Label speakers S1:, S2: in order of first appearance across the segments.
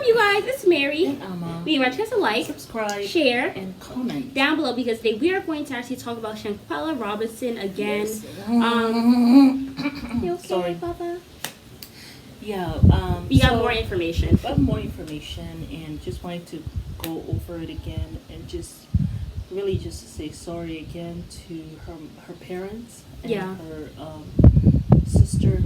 S1: you guys? It's Mary.
S2: And Emma.
S1: We invite you guys to like,
S2: subscribe,
S1: share,
S2: and comment
S1: down below because today we are going to actually talk about Shanquelle Robinson again.
S2: Yes.
S1: You okay,
S2: Sorry.
S1: Papa?
S2: Yeah.
S1: We got more information.
S2: I have more information, and just wanted to go over it again, and just really just to say sorry again to her parents and her sister.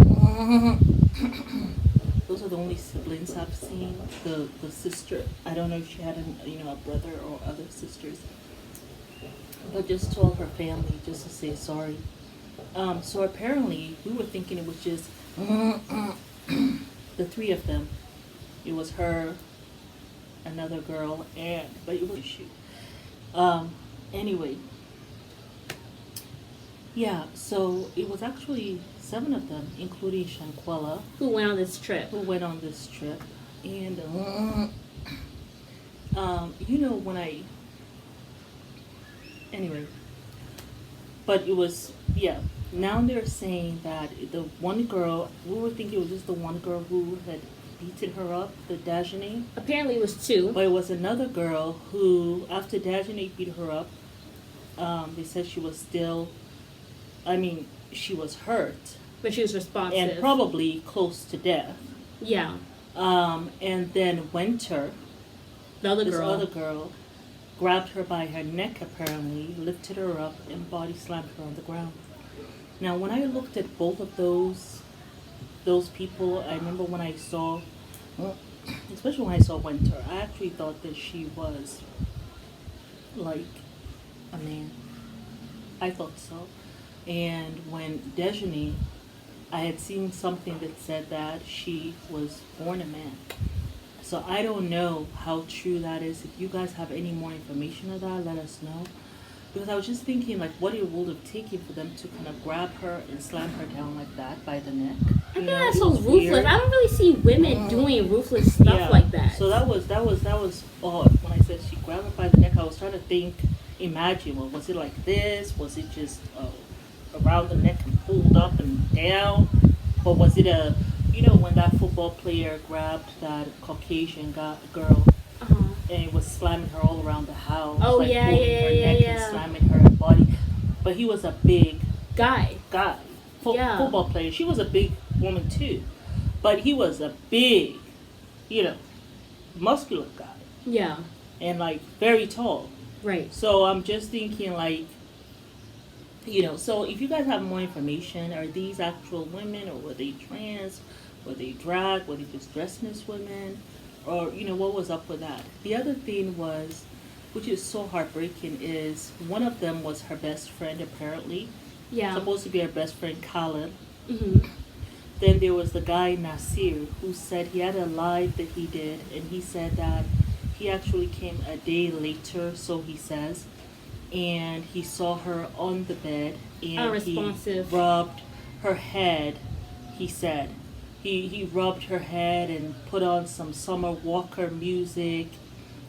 S2: Those are the only siblings I've seen. The sister, I don't know if she had a brother or other sisters, but just to all her family, just to say sorry. So apparently we were thinking it was just the three of them. It was her, another girl, but it was an issue. Anyway, yeah. So it was actually 7 of them, including Shanquelle,
S1: Who went on this trip?
S2: And anyway, but it was, now they're saying that the one girl, we were thinking it was just the one girl who had beaten her up, the Dagenais.
S1: Apparently it was 2.
S2: But it was another girl who, after Dagenais beat her up, they said she was she was hurt.
S1: But she was responsive.
S2: And probably close to death.
S1: Yeah.
S2: And then Winter,
S1: This
S2: other girl, grabbed her by her neck apparently, lifted her up, and body slammed her on the ground. Now, when I looked at both of those people, I remember when I saw, especially when I saw Winter, I actually thought that she was like a man. I thought so. And when Dagenais, I had seen something that said that she was born a man. So I don't know how true that is. If you guys have any more information of that, let us know. Because I was just thinking, like, what it would have taken for them to kind of grab her and slam her down like that by the neck.
S1: I think that's so ruthless. Weird. I don't really see women doing ruthless stuff like that.
S2: So that was odd. When I said she grabbed her by the neck, I was trying to imagine, well, was it like this? Was it just around the neck and pulled up and down? Or was it when that football player grabbed that Caucasian girl and it was slamming her all around the house,
S1: her neck
S2: and slamming her body. But he was a big
S1: guy.
S2: Football player. She was a big woman too, but he was a big, muscular guy.
S1: Yeah.
S2: And like very tall.
S1: Right.
S2: So I'm just thinking like, so if you guys have more information, are these actual women, or were they trans, were they drag, were they just dressing as women, or what was up with that? The other thing was, which is so heartbreaking, is one of them was her best friend apparently.
S1: Yeah.
S2: Supposed to be her best friend Khaled.
S1: Mm-hmm.
S2: Then there was the guy Nasir who said he had a live that he did, and he said that he actually came a day later, so he says, and he saw her on the bed and he rubbed her head. He said he rubbed her head and put on some Summer Walker music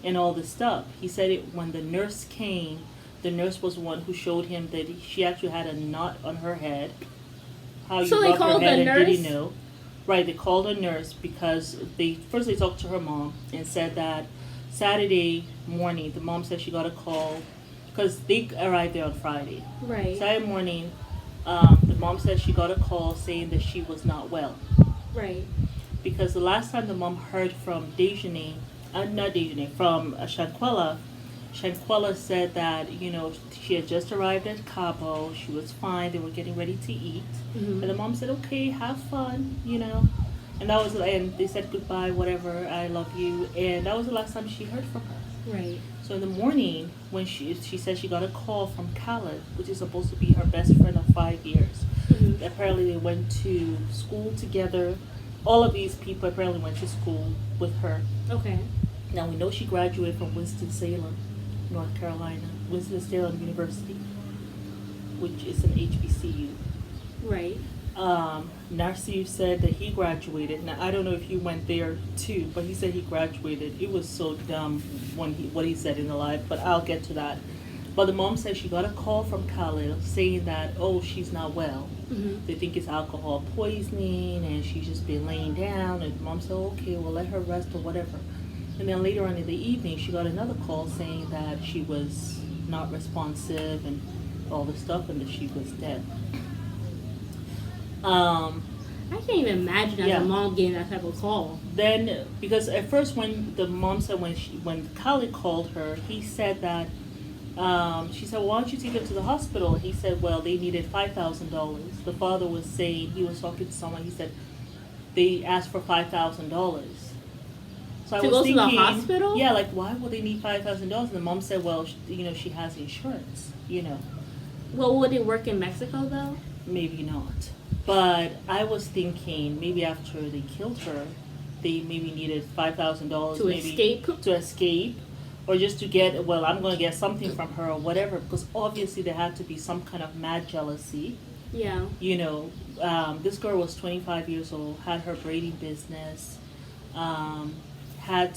S2: and all this stuff. He said when the nurse came, the nurse was one who showed him that she actually had a knot on her head. How you rub her head, and did he know? Right, they called a nurse because they talked to her mom and said that Saturday morning, the mom said she got a call because they arrived there on Friday.
S1: Right.
S2: Saturday morning, the mom said she got a call saying that she was not well.
S1: Right.
S2: Because the last time the mom heard from from Shanquelle said that, she had just arrived at Cabo. She was fine. They were getting ready to eat.
S1: Mm-hmm.
S2: And the mom said, okay, have fun, And that was, and they said goodbye, whatever, I love you. And that was the last time she heard from her.
S1: Right.
S2: So in the morning, when she said she got a call from Khaled, which is supposed to be her best friend of 5 years. Mm-hmm. Apparently they went to school together. All of these people apparently went to school with her.
S1: Okay.
S2: Now we know she graduated from Winston-Salem, North Carolina, Winston-Salem University, which is an HBCU.
S1: Right.
S2: Nasir said that he graduated. Now I don't know if you went there too, but he said he graduated. It was so dumb what he said in the live, but I'll get to that. But the mom said she got a call from Khalil saying that, oh, she's not well.
S1: Mm-hmm.
S2: They think it's alcohol poisoning and she's just been laying down. And mom said, okay, well, let her rest or whatever. And then later on in the evening, she got another call saying that she was not responsive and all this stuff and that she was dead.
S1: I can't even imagine as
S2: Yeah.
S1: a mom getting that type of call.
S2: Then, because at first when the mom said when Khalid called her, he said that, she said, well, why don't you take them to the hospital? He said, well, they needed $5,000. The father was saying, he was talking to someone, he said, they asked for $5,000. So I
S1: To
S2: was
S1: go to
S2: thinking,
S1: the hospital?
S2: yeah, like, why would they need $5,000? And the mom said, well, she has insurance,
S1: Well, would it work in Mexico though?
S2: Maybe not. But I was thinking maybe after they killed her, they maybe needed $5,000
S1: To escape?
S2: Or just to get, well, I'm going to get something from her or whatever, because obviously there had to be some kind of mad jealousy.
S1: Yeah.
S2: This girl was 25 years old, had her braiding business, had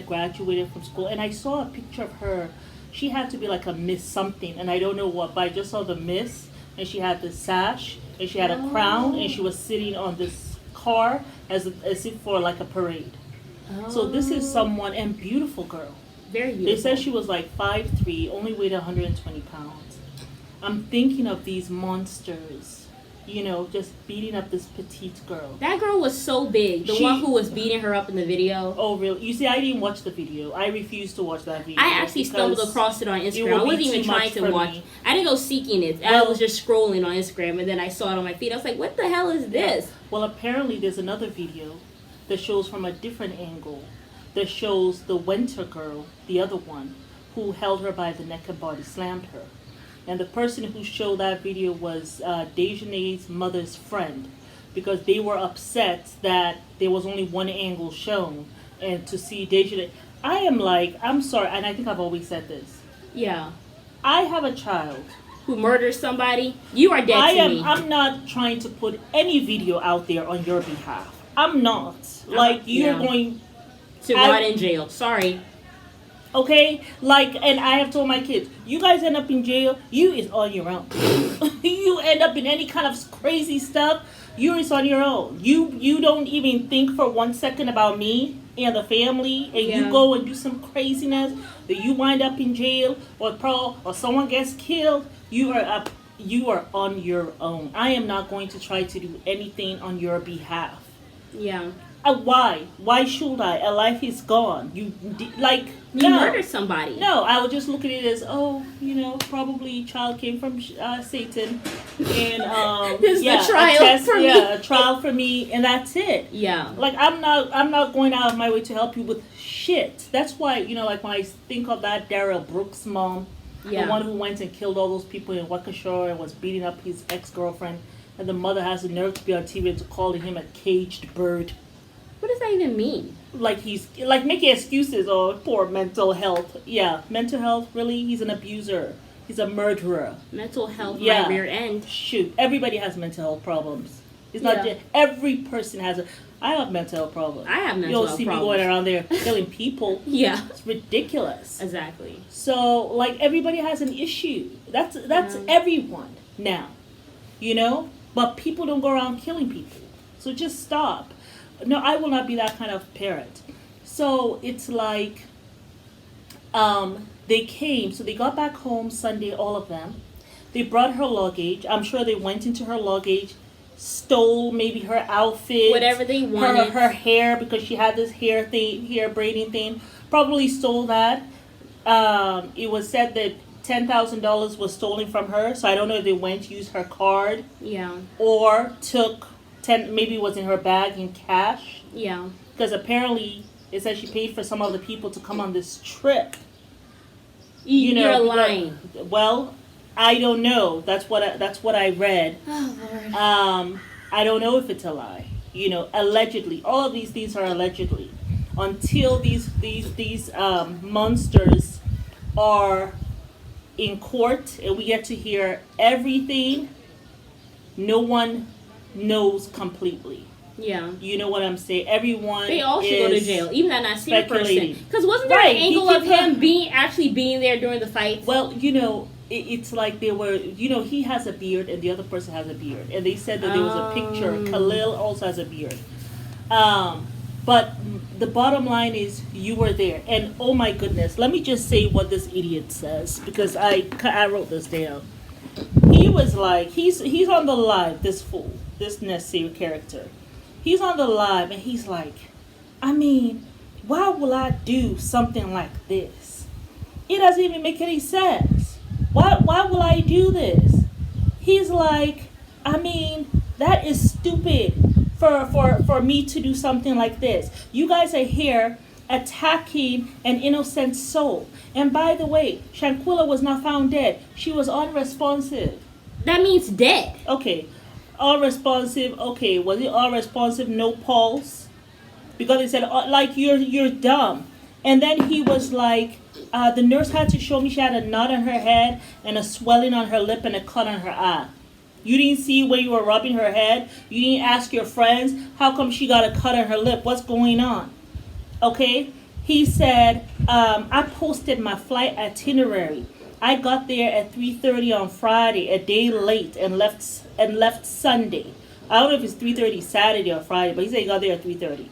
S2: graduated from school, and I saw a picture of her. She had to be like a Miss something, and I don't know what, but I just saw the Miss, and she had the sash, and she had a crown, and she was sitting on this car as if for like a parade.
S1: Oh.
S2: So this is someone, and beautiful girl.
S1: Very beautiful.
S2: They said she was like 5'3", only weighed 120 pounds. I'm thinking of these monsters, just beating up this petite girl.
S1: That girl was so big. The one who was beating her up in the video.
S2: Oh, really? You see, I didn't watch the video. I refused to watch that video.
S1: I actually stumbled across it on Instagram. I wasn't even trying to watch.
S2: Me.
S1: I didn't go seeking it. I was just scrolling on Instagram, and then I saw it on my feed. I was like, what the hell is this?
S2: Well, apparently there's another video that shows from a different angle that shows the Winter girl, the other one, who held her by the neck and body slammed her. And the person who showed that video was Dejanay's mother's friend, because they were upset that there was only one angle shown. And to see Dejanay, I'm sorry, and I think I've always said this.
S1: Yeah.
S2: I have a child
S1: who murders somebody. You are dead to me.
S2: I'm not trying to put any video out there on your behalf. I'm not. You're going
S1: to rot in jail. Sorry.
S2: Okay? And I have told my kids, you guys end up in jail, you is on your own. You end up in any kind of crazy stuff, you is on your own. You don't even think for 1 second about me and the family, and you go and do some craziness, that you wind up in jail, or someone gets killed, you are on your own. I am not going to try to do anything on your behalf.
S1: Yeah.
S2: Why? Why should I? A life is gone. You
S1: murdered somebody.
S2: No, I would just look at it as, probably child came from Satan, and
S1: this is the trial for me.
S2: Yeah, a trial for me, and that's it.
S1: Yeah.
S2: I'm not going out of my way to help you with shit. That's why, when I think of that Daryl Brooks mom, the one who went and killed all those people in Waukesha and was beating up his ex-girlfriend, and the mother has the nerve to be on TV and to call him a caged bird.
S1: What does that even mean?
S2: He's making excuses or poor mental health. Yeah, mental health, really? He's an abuser. He's a murderer.
S1: Mental health, my rear end.
S2: Shoot, everybody has mental health problems. It's not just, every person has I have mental health problems.
S1: I have mental health problems.
S2: You'll see me going around there killing people.
S1: Yeah.
S2: It's ridiculous.
S1: Exactly.
S2: So, everybody has an issue. That's everyone now. But people don't go around killing people. So just stop. No, I will not be that kind of parent. So it's they came, so they got back home Sunday, all of them. They brought her luggage. I'm sure they went into her luggage, stole maybe her outfit.
S1: Whatever they wanted.
S2: Her hair, because she had this hair braiding thing. Probably stole that. It was said that $10,000 was stolen from her, so I don't know if they went to use her card.
S1: Yeah.
S2: Or took maybe it was in her bag in cash.
S1: Yeah. Because
S2: apparently it said she paid for some other people to come on this trip.
S1: You're lying.
S2: Well, I don't know. That's what I read.
S1: Oh Lord.
S2: I don't know if it's a lie. Allegedly. All of these things are allegedly. Until these monsters are in court and we get to hear everything, no one knows completely.
S1: Yeah.
S2: You know what I'm saying? Everyone
S1: They all should go to jail, even that Nasir person.
S2: speculating.
S1: Because wasn't there
S2: Right,
S1: an
S2: he
S1: angle of
S2: keeps
S1: him
S2: on-
S1: being there during the fight?
S2: Well, it's like they were, he has a beard and the other person has a beard. And they said that there was a picture. Khalil also has a beard. But the bottom line is you were there. And oh my goodness, let me just say what this idiot says because I wrote this down. He was like, he's on the live, this fool, this Nasir character. He's on the live and he's like, I mean, why will I do something like this? It doesn't even make any sense. Why will I do this? He's like, I mean, that is stupid for me to do something like this. You guys are here attacking an innocent soul. And by the way, Shanquelle was not found dead. She was unresponsive.
S1: That means dead.
S2: Okay. Unresponsive. Okay. Was it unresponsive? No pulse? Because they said, like, you're dumb. And then he was like, the nurse had to show me she had a knot on her head and a swelling on her lip and a cut on her eye. You didn't see when you were rubbing her head? You didn't ask your friends, how come she got a cut on her lip? What's going on? Okay? He said, I posted my flight itinerary. I got there at 3:30 on Friday, a day late, and left Sunday. I don't know if it's 3:30 Saturday or Friday, but he said he got there at 3:30.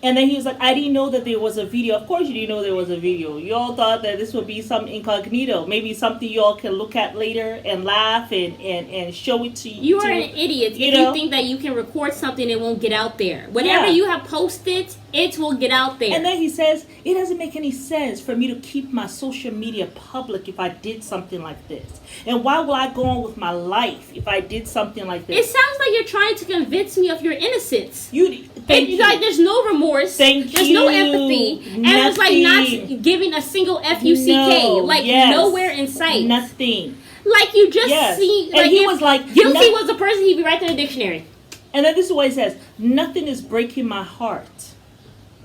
S2: And then he was like, I didn't know that there was a video. Of course you didn't know there was a video. You all thought that this would be some incognito. Maybe something you all can look at later and laugh and show it to you.
S1: You are an idiot if you think that you can record something and it won't get out there. Whatever you have posted, it will get out there.
S2: And then he says, it doesn't make any sense for me to keep my social media public if I did something like this. And why will I go on with my life if I did something like this?
S1: It sounds like you're trying to convince me of your innocence.
S2: Thank you.
S1: Like there's no remorse. There's no empathy. And it's like not giving a single F-U-C-K. Nowhere in sight.
S2: Nothing.
S1: Like you just see.
S2: And he was like,
S1: guilty was a person, he'd be right in the dictionary.
S2: And then this is what he says. Nothing is breaking my heart.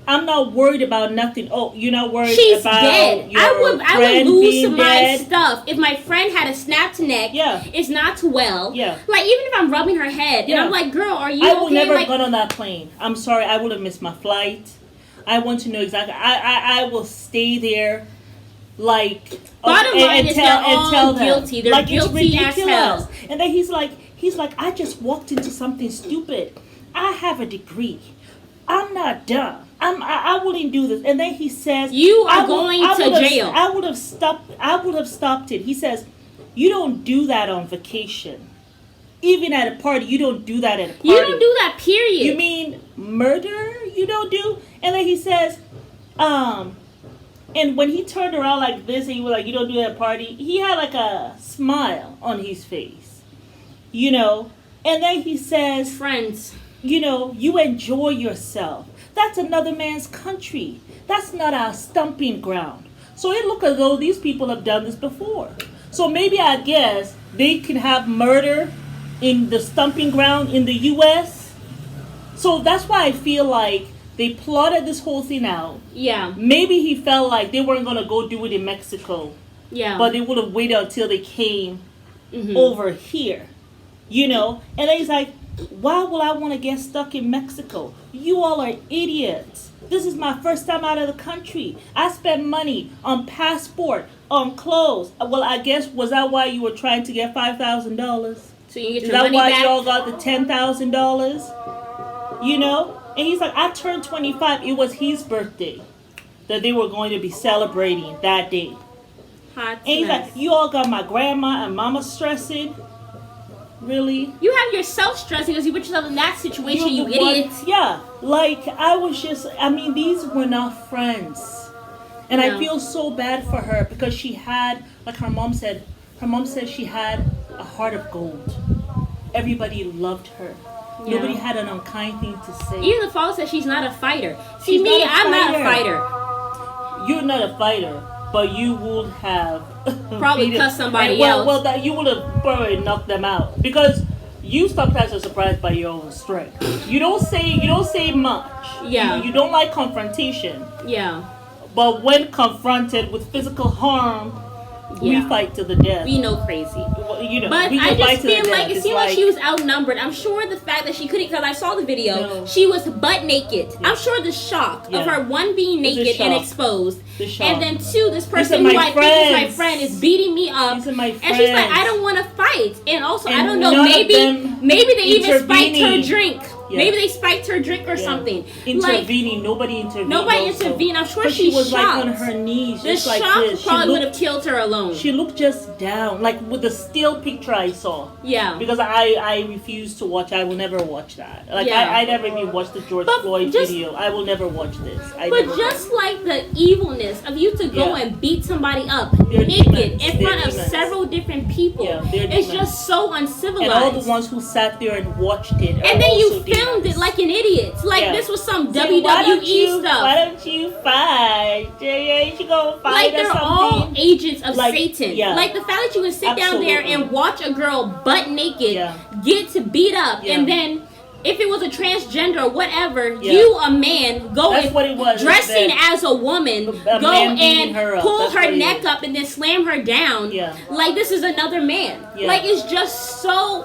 S2: I'm not worried about nothing. Oh, you're not worried
S1: She's
S2: about
S1: dead.
S2: your
S1: I
S2: friend
S1: would lose
S2: being
S1: my
S2: dead?
S1: stuff if my friend had a snapped neck.
S2: Yeah.
S1: It's not well.
S2: Yeah.
S1: Like even if I'm rubbing her head and I'm like, girl, are you okay?
S2: I would never
S1: like,
S2: got on that plane. I'm sorry. I would have missed my flight. I want to know exactly. I will stay there. Like
S1: bottom line is they're all guilty. They're
S2: like,
S1: guilty as hell.
S2: And then he's like, I just walked into something stupid. I have a degree. I'm not dumb. I wouldn't do this. And then he says,
S1: you are going to jail.
S2: I would have stopped it. He says, you don't do that on vacation. Even at a party, you don't do that at a party.
S1: You don't do that, period.
S2: You mean murder? You don't do? And then he says, and when he turned around like this and he was like, you don't do that at a party, he had like a smile on his face. And then he says,
S1: friends,
S2: you enjoy yourself. That's another man's country. That's not our stomping ground. So it looks as though these people have done this before. So maybe I guess they can have murder in the stomping ground in the U.S. So that's why I feel like they plotted this whole thing out.
S1: Yeah.
S2: Maybe he felt like they weren't going to go do it in Mexico.
S1: Yeah.
S2: But they would have waited until they came over here. And then he's like, why will I want to get stuck in Mexico? You all are idiots. This is my first time out of the country. I spent money on passport, on clothes. Well, I guess, was that why you were trying to get $5,000?
S1: So you get
S2: your
S1: money back?
S2: Is that why you all got the $10,000? And he's like, I turned 25. It was his birthday that they were going to be celebrating that day.
S1: Hot
S2: and he's like, you all got my grandma and mama stressing. Really?
S1: You have yourself stressing because you put yourself in that situation, you idiot.
S2: Yeah. Like, these were not friends. And I feel so bad for her because she had, like her mom said she had a heart of gold. Everybody loved her. Yeah. Nobody had an unkind thing to say.
S1: Even the father said she's not a fighter. See, me, I'm not a fighter.
S2: You're not a fighter, but you would have
S1: probably cussed somebody else.
S2: Well, that you would have probably knocked them out because you sometimes are surprised by your own strength. You don't say much.
S1: Yeah.
S2: You don't like confrontation.
S1: Yeah.
S2: But when confronted with physical harm, We fight to the death.
S1: We know crazy.
S2: Well,
S1: but I just feel like it seemed like she was outnumbered. I'm sure the fact that she couldn't, because I saw the video, she was butt naked. Yeah. I'm sure the shock of her, one, being naked and exposed, and then two, this person who I think is my friend is beating me up, and she's like, I don't want to fight, and also I don't know, maybe they even spiked her drink. Yeah. Maybe they spiked her drink or something.
S2: Intervening, nobody intervened.
S1: I'm sure she was
S2: shocked. Like on her knees.
S1: The
S2: shock
S1: like this. Probably would have killed her alone.
S2: She looked just down, like with the still picture I saw.
S1: Yeah.
S2: Because I refuse to watch. I will never watch that. Like I never even watched the George Floyd video. I will never watch this.
S1: Like the evilness of you to go and beat somebody up naked in front of several different people. Yeah, it's just so uncivilized.
S2: And all the ones who sat there and watched it.
S1: And then you filmed it like an idiot. Like this was some WWE stuff.
S2: Why don't you fight? You should go fight
S1: like they're
S2: or something.
S1: all agents of Satan. Yeah. Like the fact that you can sit down there and watch a girl butt naked get beat up, and then if it was a transgender or whatever, you, a man, go dressing as a woman, go and pull her neck up and then slam her down. Yeah. Like this is another man. Yeah. Like it's just so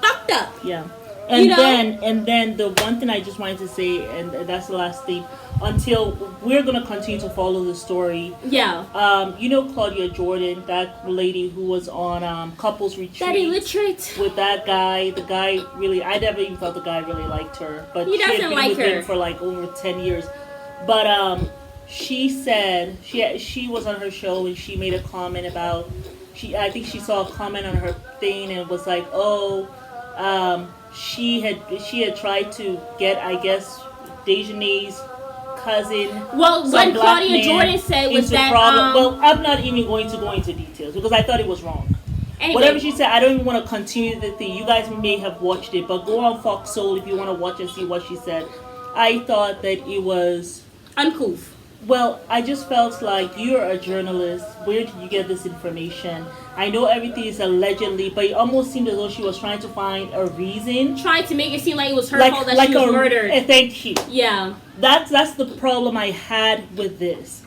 S1: fucked up.
S2: Yeah. And then the one thing I just wanted to say, and that's the last thing, until we're going to continue to follow the story.
S1: Yeah.
S2: Claudia Jordan, that lady who was on Couples Retreat.
S1: That illiterate.
S2: With that guy. The guy really, I never even thought the guy really liked her. But
S1: he doesn't
S2: she had been with him for like over 10 years. But she said, she was on her show and she made a comment about, I think she saw a comment on her thing and was like, she had tried to get, I guess, Dejane's cousin.
S1: Well, what Claudia Jordan said was that.
S2: Well, I'm not even going to go into details because I thought it was wrong. Anyway. Whatever she said, I don't even want to continue the thing. You guys may have watched it, but go on Fox Soul if you want to watch and see what she said. I thought that it was
S1: uncouth.
S2: Well, I just felt like you're a journalist. Where did you get this information? I know everything is allegedly, but it almost seemed as though she was trying to find a reason.
S1: Trying to make it seem like it was her fault that she was murdered.
S2: Thank you.
S1: Yeah.
S2: That's the problem I had with this.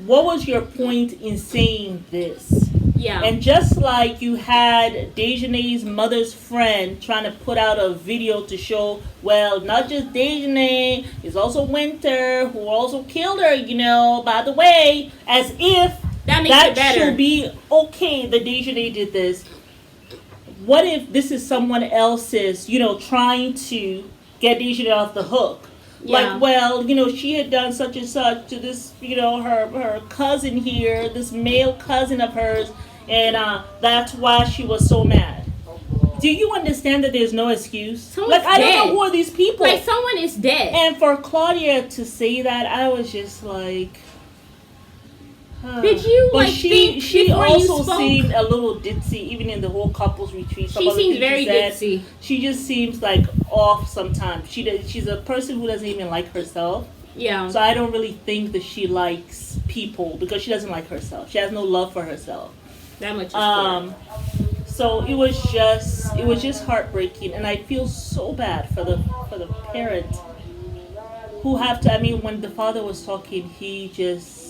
S2: What was your point in saying this?
S1: Yeah.
S2: And just like you had Dejane's mother's friend trying to put out a video to show, well, not just Dejane, it's also Winter, who also killed her, by the way, as if that should be okay that Dejane did this. What if this is someone else's, trying to get Dejane off the hook? Yeah. Like, well, she had done such and such to this, her cousin here, this male cousin of hers, and that's why she was so mad. Do you understand that there's no excuse? I don't know who are these people.
S1: Like, someone is dead.
S2: And for Claudia to say that, I was just like...
S1: Did you
S2: she also seemed a little ditzy, even in the whole couples retreat.
S1: She seems very ditzy.
S2: She just seems like off sometimes. She's a person who doesn't even like herself.
S1: Yeah.
S2: So I don't really think that she likes people because she doesn't like herself. She has no love for herself.
S1: That much is clear.
S2: So it was just heartbreaking, and I feel so bad for the parent who have to. I mean, when the father was talking, he just.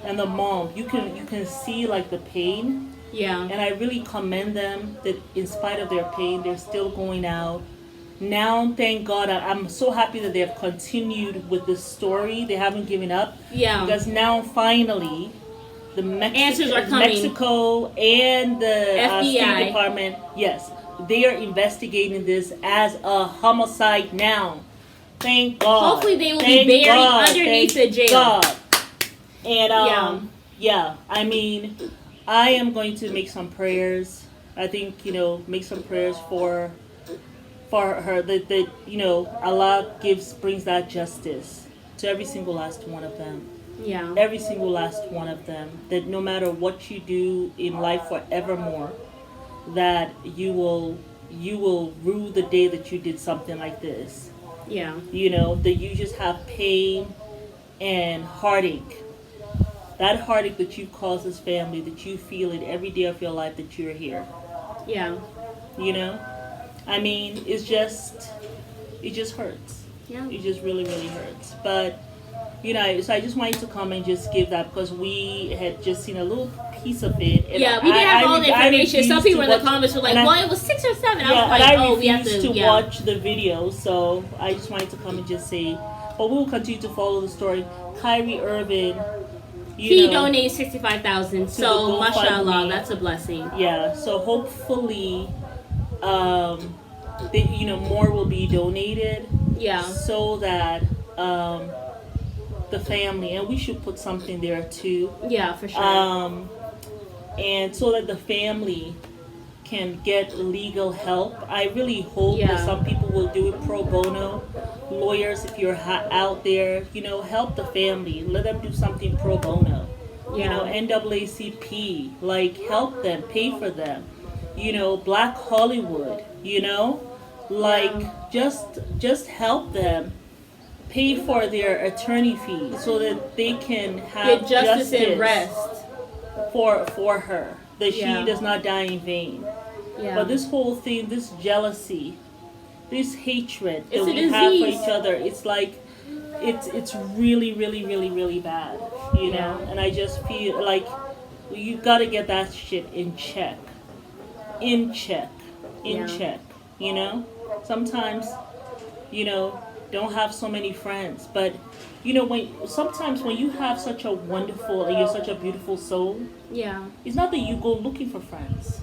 S2: And the mom, you can see like the pain.
S1: Yeah.
S2: And I really commend them that in spite of their pain, they're still going out. Now, thank God, I'm so happy that they have continued with this story. They haven't given up.
S1: Yeah.
S2: Because now finally, the
S1: answers are coming.
S2: Mexico and the
S1: FBI.
S2: State Department, yes, they are investigating this as a homicide now. Thank God.
S1: Hopefully they will be buried underneath the jail.
S2: God. And I mean, I am going to make some prayers. I think, make some prayers for her that Allah brings that justice to every single last one of them.
S1: Yeah.
S2: Every single last one of them. That no matter what you do in life forevermore, that you will rue the day that you did something like this.
S1: Yeah.
S2: That you just have pain and heartache. That heartache that you cause this family, that you feel it every day of your life that you're here.
S1: Yeah.
S2: I mean, it just hurts.
S1: Yeah.
S2: It just really, really hurts. But So I just wanted to come and just give that because we had just seen a little piece of it. And
S1: yeah, we didn't have all the information. Some people in the comments were like, "Well, it was 6 or 7." I was like, "Oh, we have to
S2: watch the video." So I just wanted to come and just say, but we will continue to follow the story. Kyrie Irving,
S1: he donated 65,000. So mashallah, that's a blessing.
S2: Yeah. So hopefully, more will be donated.
S1: Yeah.
S2: So that the family, and we should put something there too.
S1: Yeah, for sure.
S2: And so that the family can get legal help. I really hope that some people will do it pro bono. Lawyers, if you're out there, help the family. Let them do something pro bono.
S1: Yeah.
S2: NAACP, like help them, pay for them. Black Hollywood, just help them pay for their attorney fees so that they can have
S1: get justice and rest
S2: for her, that she does not die in vain.
S1: Yeah.
S2: But this whole thing, this jealousy, this hatred that we
S1: disease.
S2: have for each other, it's like it's really, really, really, really bad, And I just feel like you got to get that shit in check. Sometimes don't have so many friends, but sometimes when you have such a wonderful and you're such a beautiful soul, it's not that you go looking for friends.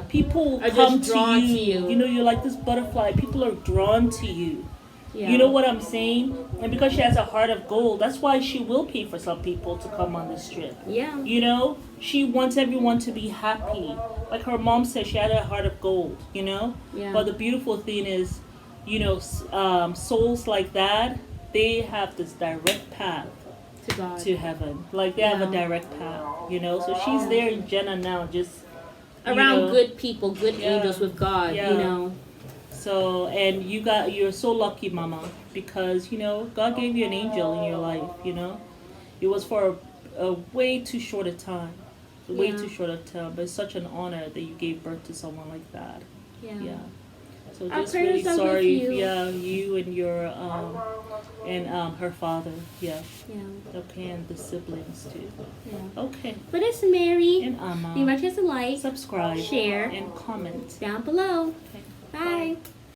S2: People
S1: are
S2: come
S1: just drawn to you.
S2: You're like this butterfly. People are drawn to you.
S1: Yeah.
S2: You know what I'm saying? And because she has a heart of gold, that's why she will pay for some people to come on this trip.
S1: Yeah.
S2: She wants everyone to be happy. Like her mom said, she had a heart of gold,
S1: Yeah.
S2: But the beautiful thing is, souls like that, they have this direct path
S1: to God,
S2: to heaven. Like they have a direct path, So she's there in Jannah now, just
S1: around good people, good angels with God,
S2: So, and you're so lucky, Mama, because, God gave you an angel in your life, It was for a way too short a time. Way too short a time. But it's such an honor that you gave birth to someone like that.
S1: Yeah.
S2: So just really sorry, you and your, and her father, Okay, and the siblings too.
S1: Yeah.
S2: Okay.
S1: But it's Mary.
S2: And Amma.
S1: Be my chance to like,
S2: subscribe,
S1: share,
S2: and comment
S1: down below.
S2: Okay.
S1: Bye.